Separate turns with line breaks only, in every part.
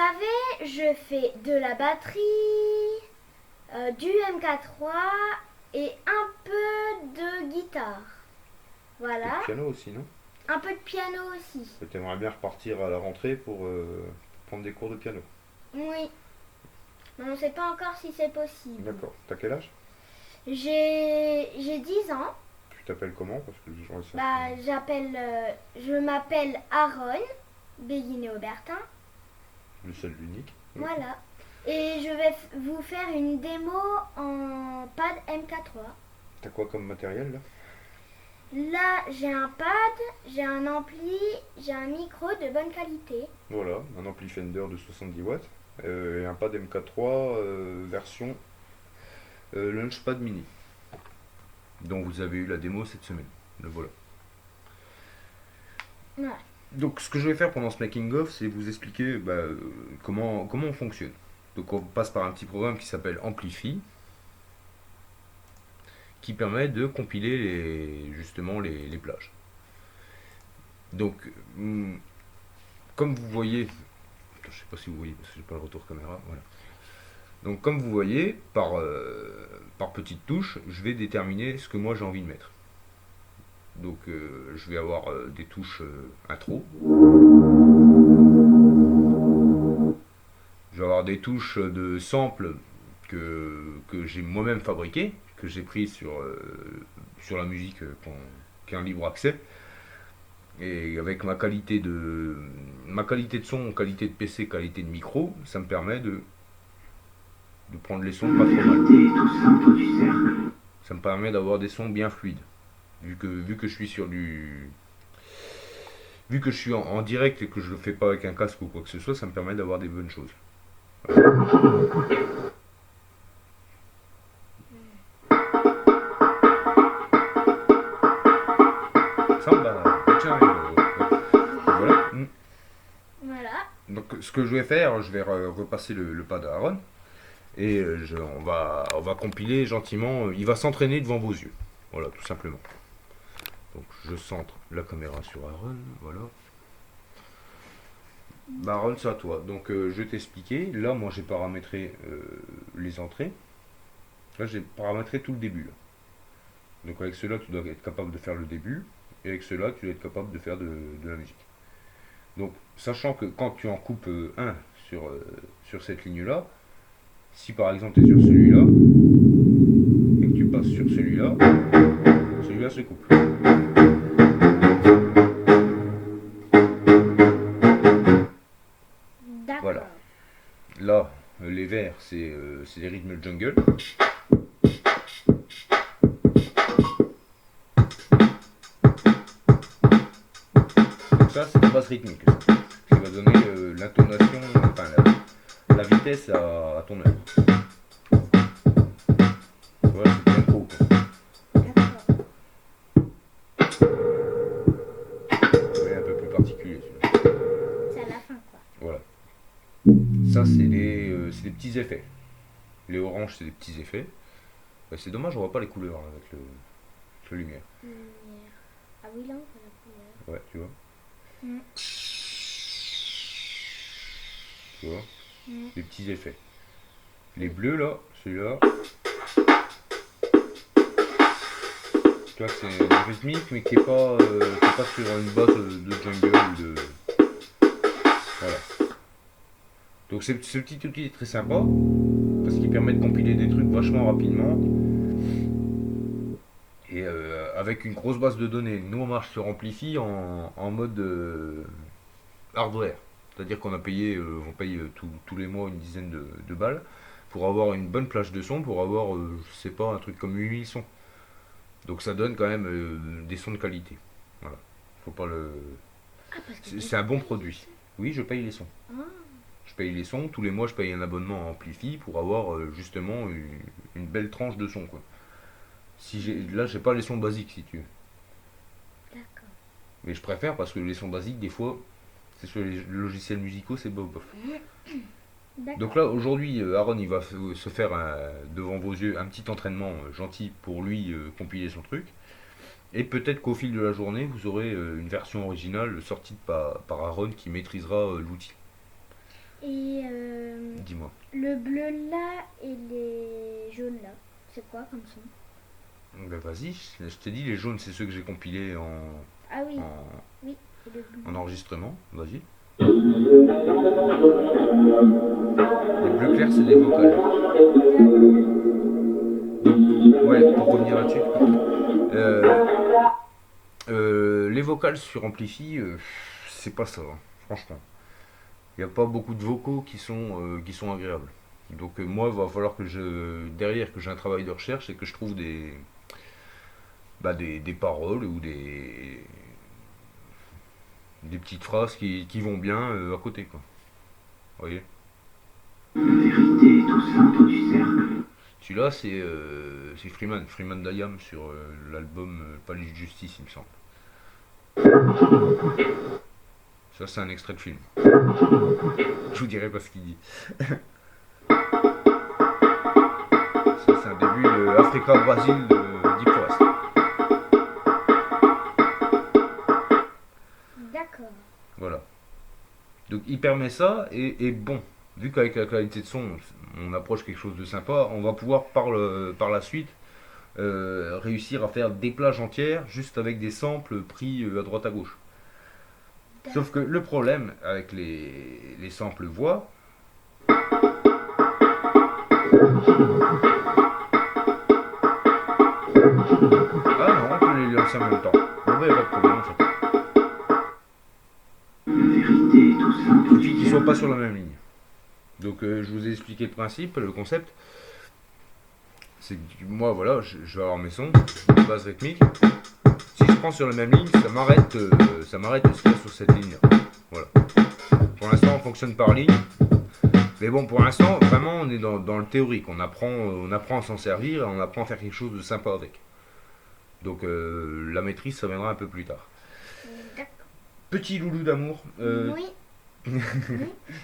savez, je fais de la batterie, du MK3 et un peu de guitare.
Et le
Voilà.
piano aussi, non?
Un peu de piano aussi.
Tu aimerais bien repartir à la rentrée pour prendre des cours de piano.
Oui. Mais on ne sait pas encore si c'est possible.
D'accord. T'as quel âge?
J'ai 10 ans.
Tu t'appelles comment? Parce que les gens ils savent
Bah, je m'appelle Aaron Béguiné Aubertin.
le seul, l'unique. Oui.
Voilà. Et je vais vous faire une démo en pad MK3.
T'as quoi comme matériel là?
Là, j'ai un pad, j'ai un ampli, j'ai un micro de bonne qualité.
Voilà, un ampli Fender de 70 watts et un pad MK3 version Launchpad Mini, dont vous avez eu la démo cette semaine. Le voilà.
Ouais.
Donc ce que je vais faire pendant ce making of, c'est vous expliquer comment on fonctionne. Donc on passe par un petit programme qui s'appelle Amplify, qui permet de compiler justement les plages. Donc comme vous voyez, je sais pas si vous voyez parce que j'ai pas le retour caméra, voilà. Donc comme vous voyez, par petites touches, je vais déterminer ce que moi j'ai envie de mettre. Donc je vais avoir des touches intro. Je vais avoir des touches de sample que j'ai moi-même fabriqué, que j'ai pris sur la musique qui est en libre accès. Et avec ma qualité de son, qualité de PC, qualité de micro, ça me permet de prendre les sons pas trop mal. Ça me permet d'avoir des sons bien fluides. Vu que je suis sur du. Vu que je suis en direct et que je le fais pas avec un casque ou quoi que ce soit, ça me permet d'avoir des bonnes choses. Ça, tiens, voilà.
Voilà.
Donc ce que je vais faire, je vais repasser le pad à Aaron et on va compiler gentiment. Il va s'entraîner devant vos yeux. Voilà, tout simplement. Donc je centre la caméra sur Aaron, voilà. Bah Aaron, c'est à toi. Donc je vais t'expliquer. Là, moi j'ai paramétré les entrées. Là, j'ai paramétré tout le début. Là. Donc avec cela, tu dois être capable de faire le début. Et avec cela, tu dois être capable de faire de la musique. Donc, sachant que quand tu en coupes un sur cette ligne-là, si par exemple tu es sur celui-là, et que tu passes sur celui-là, celui-là se coupe.
D'accord.
Voilà. Là, les verts, c'est les rythmes jungle. Donc ça, c'est la base rythmique. Qui va donner l'intonation, enfin la vitesse à ton œuvre. Voilà, c'est bien trop.
D'accord.
Ouais, un peu plus particulier celui-là.
C'est à la fin, quoi.
Voilà. Ça, c'est des petits effets. Les oranges, c'est des petits effets. C'est dommage, on voit pas les couleurs hein, avec la lumière.
Lumière. Ah oui, là, on voit la couleur.
Ouais, tu vois.
Mm.
Tu vois.
Mm.
Des petits effets. Les bleus là, celui-là. Tu vois, c'est une rythmique mais qui est pas sur une base de jungle ou de. Voilà. Donc ce petit outil est très sympa parce qu'il permet de compiler des trucs vachement rapidement et avec une grosse base de données. Nous on marche sur Amplify en mode hardware. C'est-à-dire qu'on a payé, on paye tous les mois une dizaine de balles pour avoir une bonne plage de son, pour avoir, je sais pas, un truc comme 8000 sons. Donc ça donne quand même des sons de qualité. Voilà. Faut pas le.
Ah, parce que
C'est un bon produit. Oui, je paye les sons.
Ah.
Je paye les sons. Tous les mois, je paye un abonnement à Amplify pour avoir justement une belle tranche de son. Quoi. Là, j'ai pas les sons basiques si tu veux.
D'accord.
Mais je préfère parce que les sons basiques, des fois, c'est sur les logiciels musicaux, c'est bof.
D'accord.
Donc là, aujourd'hui, Aaron, il va se faire devant vos yeux un petit entraînement gentil pour lui compiler son truc. Et peut-être qu'au fil de la journée, vous aurez une version originale sortie par Aaron qui maîtrisera l'outil.
Et
Dis-moi.
le bleu là et les jaunes là, c'est quoi comme son?
Ben vas-y, je t'ai dit, les jaunes, c'est ceux que j'ai compilés
Ah oui,
en,
oui, et le bleu.
en enregistrement. Vas-y. Les bleus clairs, c'est des vocales. Donc, ouais, pour revenir là-dessus. Euh, les vocales sur Amplify, c'est pas ça, hein, franchement. Il n'y a pas beaucoup de vocaux qui sont agréables. Donc moi, il va falloir que derrière, que j'ai un travail de recherche et que je trouve des paroles ou des petites phrases qui vont bien à côté, quoi. Vous voyez.
La vérité est au centre du cercle.
Celui-là, c'est Freeman Dayam sur l'album Palais de Justice, il me semble. Ça, c'est un extrait de film. Je vous dirai pas ce qu'il dit. Ça, c'est un début de Africa Brazil de Deep Forest.
D'accord.
Voilà. Donc, il permet ça, et bon, vu qu'avec la qualité de son, on approche quelque chose de sympa, on va pouvoir par la suite réussir à faire des plages entières juste avec des samples pris à droite à gauche. Sauf que le problème avec les samples voix, ah non, on peut les lancer en même temps. Bon, bah, y a pas de problème en fait.
La vérité est au centre
Il suffit
du
qu'ils soient
cercle.
pas sur la même ligne. Donc je vous ai expliqué le principe, le concept. C'est que moi voilà, je vais avoir mes sons, de base rythmique. Si je prends sur la même ligne, ça m'arrête ce qu'il y a sur cette ligne-là. Voilà. Pour l'instant, on fonctionne par ligne. Mais bon, pour l'instant, vraiment, on est dans le théorique. On apprend à s'en servir et on apprend à faire quelque chose de sympa avec. Donc la maîtrise, ça viendra un peu plus tard.
D'accord.
Petit loulou d'amour,
Oui. Oui.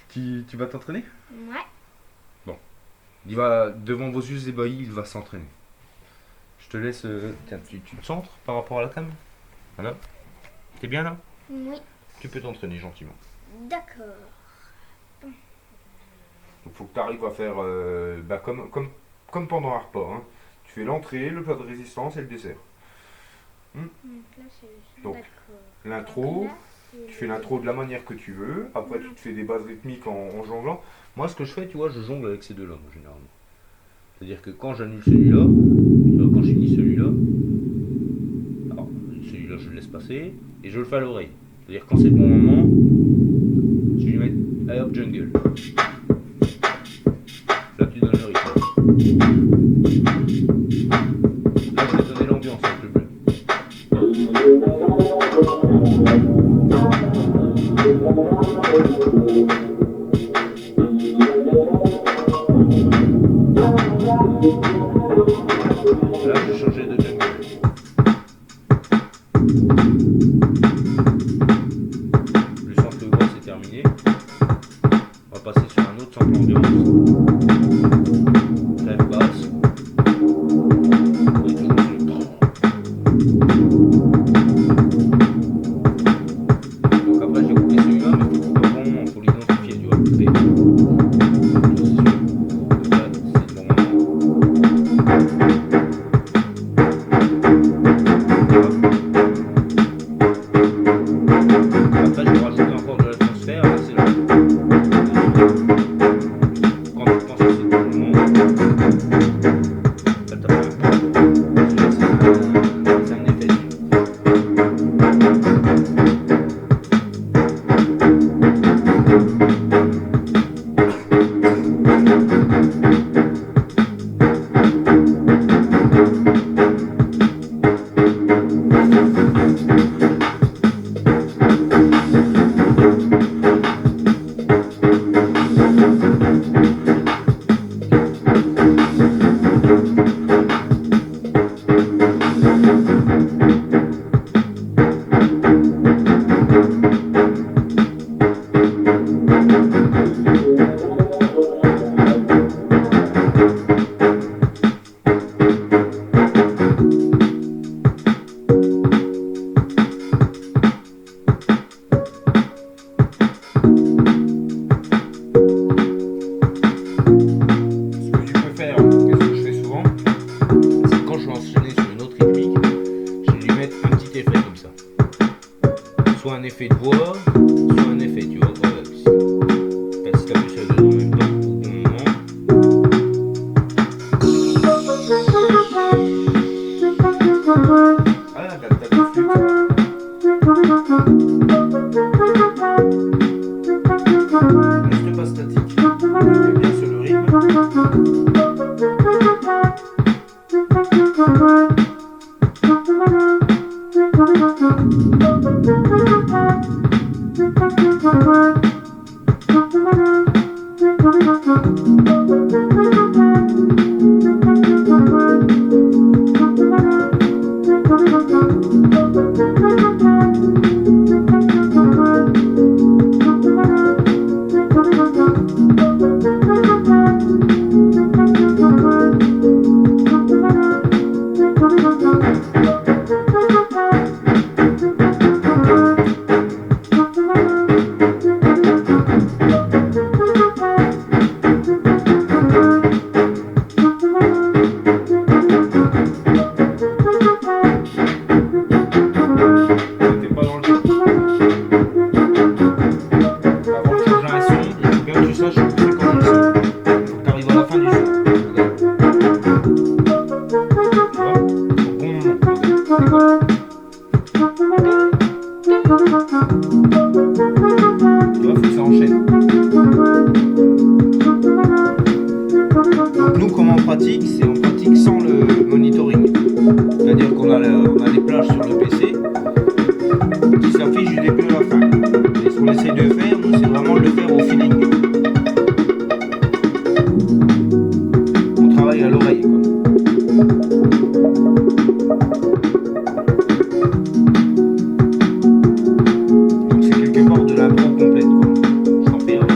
tu vas t'entraîner?
Ouais.
Il va, devant vos yeux ébahis, il va s'entraîner. Je te laisse. Tiens, tu te centres par rapport à la cam? Voilà. T'es bien là?
Oui.
Tu peux t'entraîner gentiment.
D'accord.
Il faut que tu arrives à faire comme pendant un repas. Hein. Tu fais l'entrée, le plat de résistance et le dessert.
Donc là, c'est
Donc,
d'accord.
L'intro,
Donc là, c'est
tu fais l'intro de la manière que tu veux. Après, tu te fais des bases rythmiques en jonglant. Moi, ce que je fais, tu vois, je jongle avec ces deux-là, généralement. C'est-à-dire que quand j'annule celui-là, tu vois, quand je finis celui-là, alors, celui-là, je le laisse passer et je le fais à l'oreille. C'est-à-dire quand c'est le bon moment, je lui mets Air Jungle. Là, tu donnes le rythme. Là, je vais donner l'ambiance avec le bleu. Là, je vais changer de jungle. Le sample voix, c'est terminé. On va passer sur un autre sample ambiance. Rêve basse. Et toujours sur donc après, j'ai coupé celui-là, mais il faut l'identifier, tu vois. soit un effet de voix, soit un effet, tu vois. Voilà, si t'appuies sur les deux en même temps au bon moment. Ah, t'as de flûte. Reste pas statique. Mets bien sur le rythme. T'es pas dans le temps. Avant de changer un son, il faut bien que tu saches c'est comment le son. Il faut que tu arrives à la fin du son. Regarde. Tu vois? Au bon moment. Regarde. Tu vois, faut que ça enchaîne. Donc nous, comment on pratique? C'est on pratique sans le monitoring. C'est-à-dire qu'on a, on a des plages sur le PC qui s'affichent du début à la fin. Et ce qu'on essaye de faire, nous, c'est vraiment de le faire au feeling. On travaille à l'oreille, quoi. Donc c'est quelque part de l'impro complète, quoi. Sans perdre.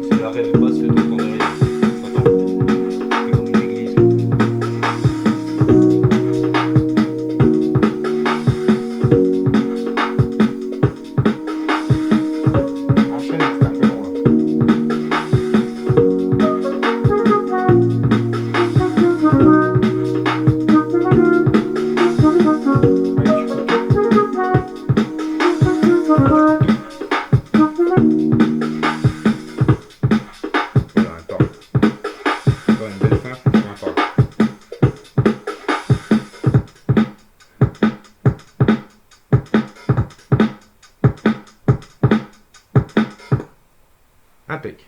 C'est la rêve basse de ton derrière. Attends, c'est comme une église. Enchaîne, c'est un peu long là. Allez, tu coupes. Voilà, attends. Encore une belle fin, faut faire un pas. Impec.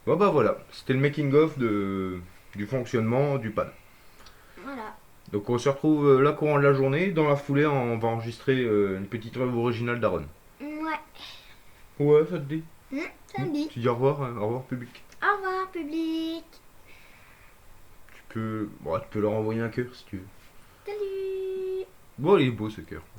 Bon bah voilà, c'était le making of du fonctionnement du pad.
Voilà.
Donc on se retrouve là courant de la journée. Dans la foulée, on va enregistrer une petite œuvre originale d'Aaron.
Ouais.
Ouais, ça te dit?
Ça me dit.
Tu dis au revoir, au revoir public.
Au revoir, public.
Tu peux leur envoyer un cœur si tu veux.
Salut.
Bon, il est beau ce cœur.